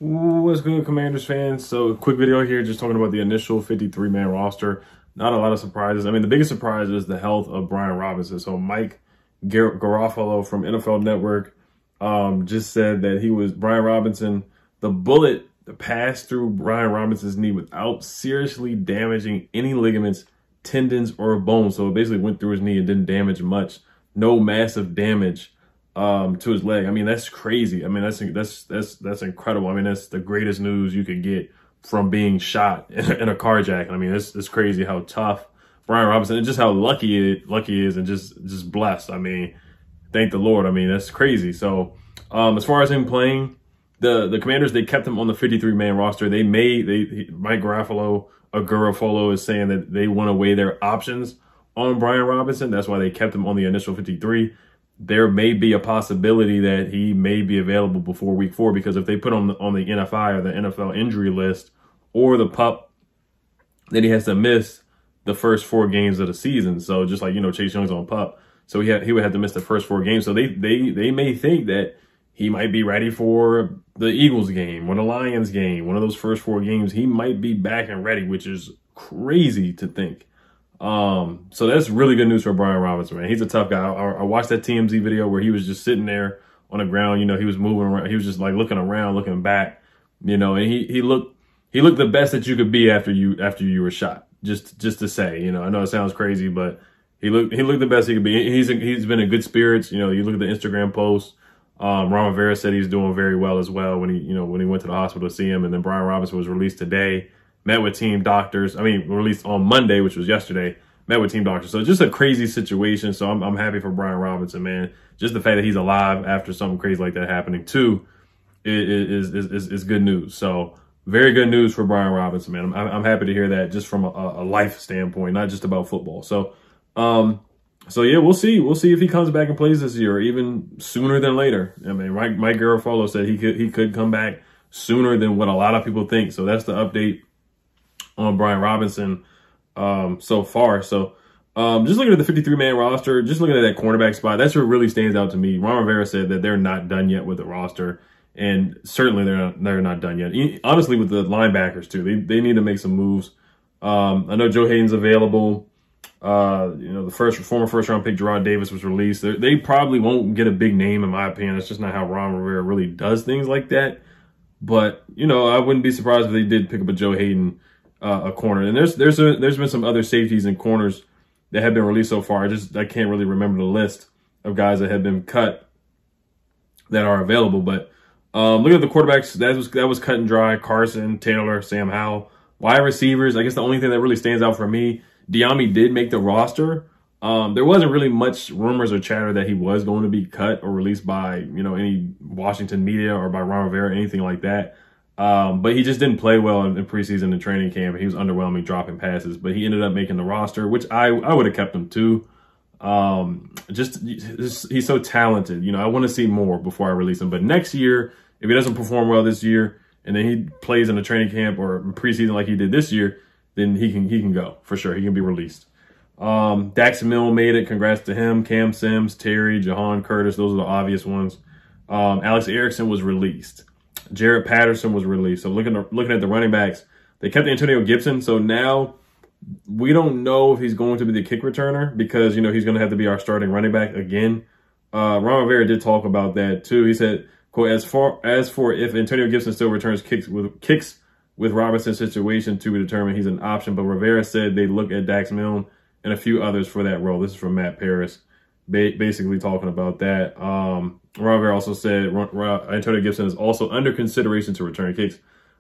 What's good, Commanders fans? So, quick video here, just talking about the initial 53-man roster. Not a lot of surprises. I mean, the biggest surprise is the health of Brian Robinson. So, Mike Garofalo from NFL Network just said that Brian Robinson, the bullet passed through Brian Robinson's knee without seriously damaging any ligaments, tendons, or bones. So, it basically went through his knee and didn't damage much. No massive damage to his leg. I mean, that's crazy. I mean, that's incredible. I mean, that's the greatest news you could get from being shot in a carjacking. I mean, it's crazy how tough Brian Robinson and just how lucky he is and just blessed. I mean, thank the Lord. I mean, that's crazy. So, as far as him playing, the Commanders, they kept him on the 53-man roster. Mike Garofalo is saying that they want to weigh their options on Brian Robinson. That's why they kept him on the initial 53. There may be a possibility that he may be available before week 4, because if they put him on the NFI or the NFL injury list or the PUP, then he has to miss the first 4 games of the season. So just like, Chase Young's on PUP. So he would have to miss the first 4 games. So they may think that he might be ready for the Eagles game or the Lions game. One of those first 4 games, he might be back and ready, which is crazy to think. So that's really good news for Brian Robinson, man. He's a tough guy. I watched that TMZ video where he was just sitting there on the ground. He was moving around. He was just like looking around, looking back, and he looked the best that you could be after you were shot. Just to say, I know it sounds crazy, but he looked the best he could be. He's been in good spirits. You look at the Instagram post. Ron Rivera said he's doing very well as well when he went to the hospital to see him. And then Brian Robinson was released today. Met with team doctors. Released on Monday, which was yesterday. Met with team doctors. So just a crazy situation. So I'm happy for Brian Robinson, man. Just the fact that he's alive after something crazy like that happening too is good news. So very good news for Brian Robinson, man. I'm happy to hear that, just from a life standpoint, not just about football. So yeah, we'll see. We'll see if he comes back and plays this year, or even sooner than later. I mean, Mike Garofalo said he could come back sooner than what a lot of people think. So that's the update on Brian Robinson so far. So just looking at the 53-man roster, just looking at that cornerback spot, that's what really stands out to me. Ron Rivera said that they're not done yet with the roster, and certainly they're not done yet. Honestly, with the linebackers too, they need to make some moves. I know Joe Hayden's available. The former first-round pick Gerard Davis was released. They probably won't get a big name, in my opinion. That's just not how Ron Rivera really does things like that. But I wouldn't be surprised if they did pick up a Joe Hayden, a corner. And there's been some other safeties and corners that have been released so far. I can't really remember the list of guys that have been cut that are available. But look at the quarterbacks. That was cut and dry. Carson, Taylor, Sam Howell. Wide receivers, I guess the only thing that really stands out for me, Diami did make the roster. There wasn't really much rumors or chatter that he was going to be cut or released by, any Washington media or by Ron Rivera, anything like that. But he just didn't play well in preseason and training camp. He was underwhelming dropping passes, but he ended up making the roster, which I would have kept him too. He's so talented. I want to see more before I release him. But next year, if he doesn't perform well this year, and then he plays in a training camp or preseason like he did this year, then he can go for sure. He can be released. Dax Milne made it. Congrats to him. Cam Sims, Terry, Jahan Curtis. Those are the obvious ones. Alex Erickson was released. Jared Patterson was released. So looking at the running backs, they kept Antonio Gibson. So now we don't know if he's going to be the kick returner, because, he's going to have to be our starting running back again. Ron Rivera did talk about that too. He said, quote, as for if Antonio Gibson still returns kicks with Robinson's situation to be determined, he's an option. But Rivera said they look at Dax Milne and a few others for that role. This is from Matt Paris, basically talking about that. Rivera also said Antonio Gibson is also under consideration to return kicks,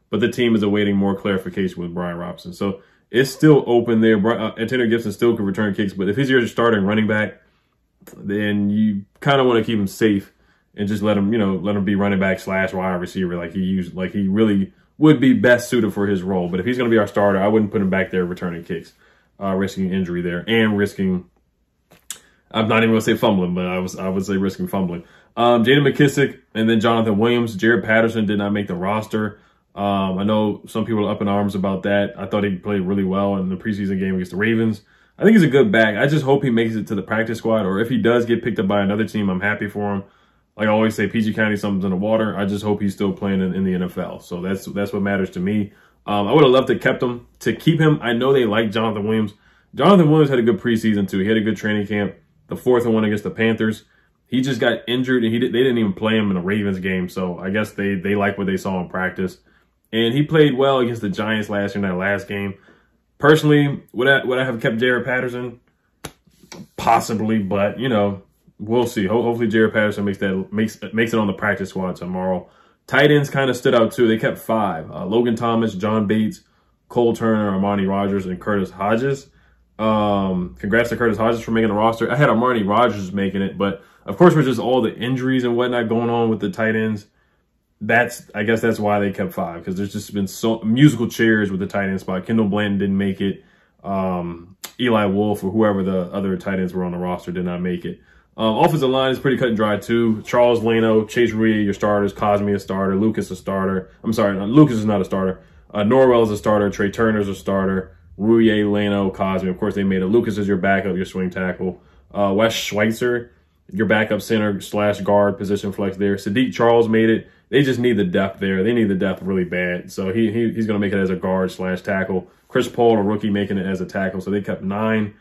but the team is awaiting more clarification with Brian Robinson. So it's still open there. Antonio Gibson still could return kicks, but if he's your starting running back, then you kind of want to keep him safe and just let him be running back / wide receiver like he really would be best suited for his role. But if he's going to be our starter, I wouldn't put him back there returning kicks, risking injury there and risking, I'm not even going to say fumbling, but I would say risking fumbling. Jaden McKissick and then Jonathan Williams. Jared Patterson did not make the roster. I know some people are up in arms about that. I thought he played really well in the preseason game against the Ravens. I think he's a good back. I just hope he makes it to the practice squad, or if he does get picked up by another team, I'm happy for him. like I always say, PG County, something's in the water. I just hope he's still playing in the NFL. So that's what matters to me. I would have loved to keep him. I know they like Jonathan Williams. Jonathan Williams had a good preseason too. He had a good training camp. The 4th one against the Panthers. He just got injured, and they didn't even play him in a Ravens game. So I guess they like what they saw in practice. And he played well against the Giants last year in that last game. Personally, would I have kept Jared Patterson? Possibly, but you know, we'll see. Hopefully, Jared Patterson makes it on the practice squad tomorrow. Tight ends kind of stood out too. They kept 5: Logan Thomas, John Bates, Cole Turner, Armani Rogers, and Curtis Hodges. Congrats to Curtis Hodges for making the roster. I had Armani Rogers making it, but of course, with just all the injuries and whatnot going on with the tight ends, I guess that's why they kept 5, because there's just been so musical chairs with the tight end spot. Kendall Blanton didn't make it. Eli Wolf or whoever the other tight ends were on the roster did not make it. Offensive line is pretty cut and dry too. Charles Leno, Chase Ruiz, your starters. Cosme a starter. Lucas a starter. I'm sorry, Lucas is not a starter. Norwell is a starter. Trey Turner's a starter. Ruiz, Leno, Cosme. Of course, they made it. Lucas is your backup, your swing tackle. Wes Schweitzer, your backup center / guard position flex there. Sadiq Charles made it. They just need the depth there. They need the depth really bad. So he's going to make it as a guard / tackle. Chris Paul, a rookie, making it as a tackle. So they kept 9.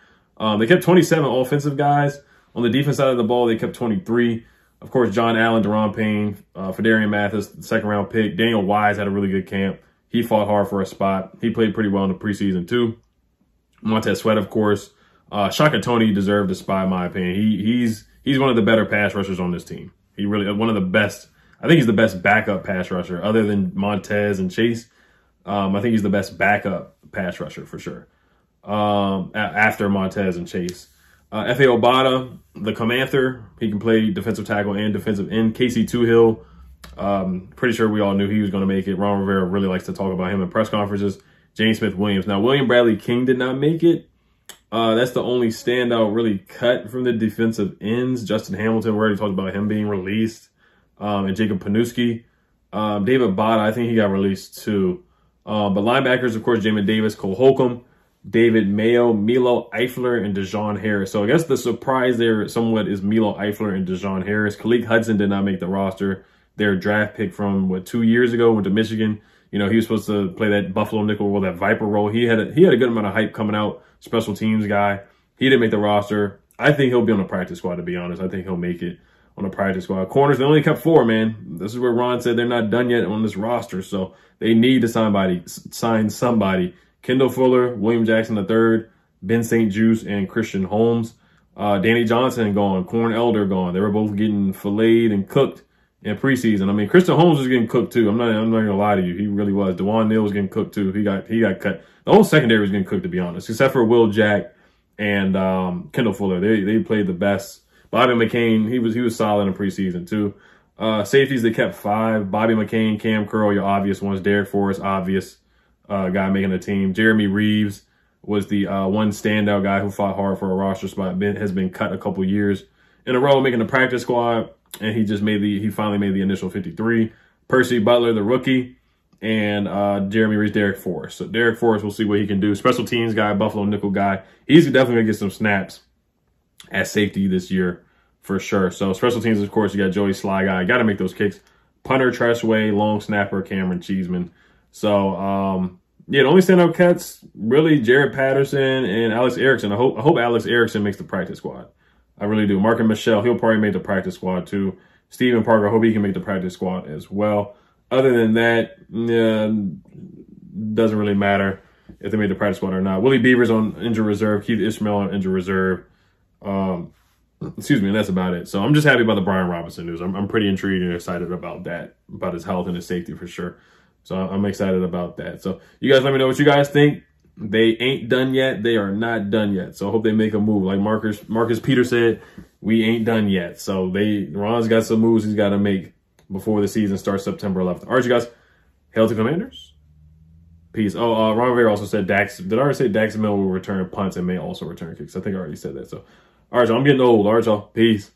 They kept 27 offensive guys. On the defense side of the ball, they kept 23. Of course, John Allen, Deron Payne, Fedarian Mathis, second-round pick. Daniel Wise had a really good camp. He fought hard for a spot. He played pretty well in the preseason, too. Montez Sweat, of course. Shaka Toney deserved a spot, in my opinion. He's one of the better pass rushers on this team. He really one of the best. I think he's the best backup pass rusher other than Montez and Chase. I think he's the best backup pass rusher for sure. After Montez and Chase. F.A. Obata, the Comanther, he can play defensive tackle and defensive end. Casey Toohill, pretty sure we all knew he was going to make it. Ron Rivera really likes to talk about him in press conferences. James Smith-Williams. Now, William Bradley King did not make it. That's the only standout really cut from the defensive ends. Justin Hamilton, we already talked about him being released. And Jacob Panuski. David Bada, I think he got released too. But linebackers, of course, Jamin Davis, Cole Holcomb, David Mayo, Milo Eifler, and Dejon Harris. So I guess the surprise there somewhat is Milo Eifler and Dejon Harris. Khalid Hudson did not make the roster. Their draft pick from, 2 years ago, went to Michigan. You know, he was supposed to play that Buffalo nickel role, that Viper role. He had a good amount of hype coming out, special teams guy. He didn't make the roster. I think he'll be on the practice squad, to be honest. I think he'll make it on the practice squad. Corners, they only kept 4, man. This is where Ron said they're not done yet on this roster, so they need to sign somebody. Kendall Fuller, William Jackson III, Ben St. Juste, and Christian Holmes. Danny Johnson gone. Corn Elder gone. They were both getting filleted and cooked in preseason. I mean, Christian Holmes was getting cooked too. I'm not gonna lie to you. He really was. DeJuan Neal was getting cooked too. He got cut. The whole secondary was getting cooked, to be honest, except for Will Jack and Kendall Fuller. They played the best. Bobby McCain, he was solid in preseason too. Safeties, they kept 5. Bobby McCain, Cam Curl, your obvious ones. Derek Forrest, obvious guy making the team. Jeremy Reeves was the one standout guy who fought hard for a roster spot. Has been cut a couple years in a row, making the practice squad, and he finally made the initial 53. Percy Butler, the rookie, and Jeremy Reeves, Derek Forrest. So Derek Forrest, we'll see what he can do. Special teams guy, Buffalo nickel guy. He's definitely gonna get some snaps at safety this year for sure. So special teams, of course, you got Joey Sly guy. Got to make those kicks. Punter, Treshway, long snapper, Cameron Cheeseman. So, yeah, the only standout cuts, really, Jared Patterson and Alex Erickson. I hope Alex Erickson makes the practice squad. I really do. Mark and Michelle, he'll probably make the practice squad too. Steven Parker, I hope he can make the practice squad as well. Other than that, doesn't really matter if they made the practice squad or not. Willie Beaver's on injured reserve. Keith Ishmael on injured reserve. Excuse me, and that's about it. So I'm just happy about the Brian Robinson news. I'm pretty intrigued and excited about that, about his health and his safety for sure. So I'm excited about that. So you guys let me know what you guys think. They ain't done yet. They are not done yet. So I hope they make a move. Like Marcus Peter said, we ain't done yet. So Ron's got some moves he's got to make before the season starts September 11th. All right, you guys. Hail to Commanders. Peace. Oh, Ron Rivera also said Dax. Did I already say Dax Mill will return punts and may also return kicks? I think I already said that. So, all right, y'all. I'm getting old. All right, y'all. Peace.